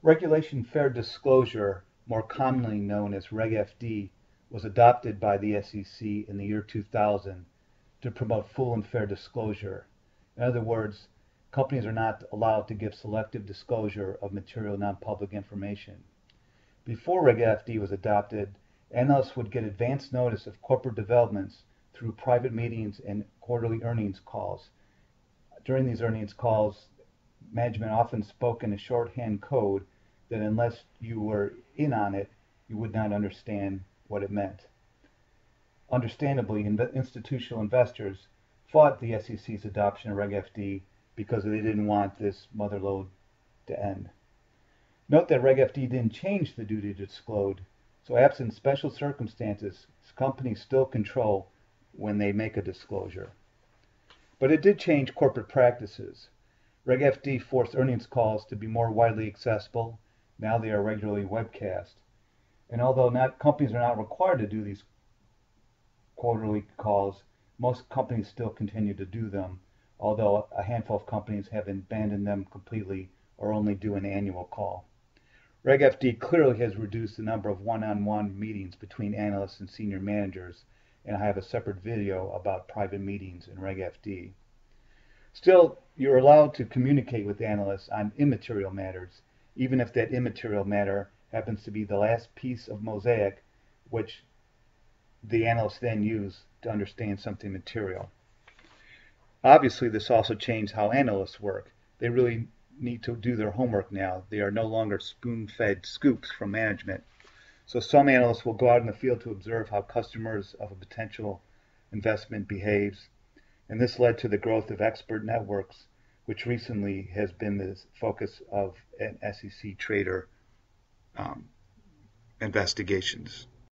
Regulation Fair Disclosure, more commonly known as Reg FD, was adopted by the SEC in the year 2000 to promote full and fair disclosure. In other words, companies are not allowed to give selective disclosure of material non-public information. Before Reg FD was adopted, analysts would get advance notice of corporate developments through private meetings and quarterly earnings calls. During these earnings calls, management often spoke in a shorthand code that unless you were in on it, you would not understand what it meant. Understandably, institutional investors fought the SEC's adoption of Reg FD because they didn't want this motherlode to end. Note that Reg FD didn't change the duty to disclose, so absent special circumstances, companies still control when they make a disclosure. But it did change corporate practices. Reg FD forced earnings calls to be more widely accessible. Now they are regularly webcast. And although companies are not required to do these quarterly calls, most companies still continue to do them, although a handful of companies have abandoned them completely or only do an annual call. Reg FD clearly has reduced the number of one-on-one meetings between analysts and senior managers, and I have a separate video about private meetings in Reg FD. Still, you're allowed to communicate with analysts on immaterial matters, even if that immaterial matter happens to be the last piece of mosaic which the analysts then use to understand something material. Obviously, this also changed how analysts work. They really need to do their homework now. They are no longer spoon-fed scoops from management. So some analysts will go out in the field to observe how customers of a potential investment behaves. And this led to the growth of expert networks, which recently has been the focus of an SEC trader investigations.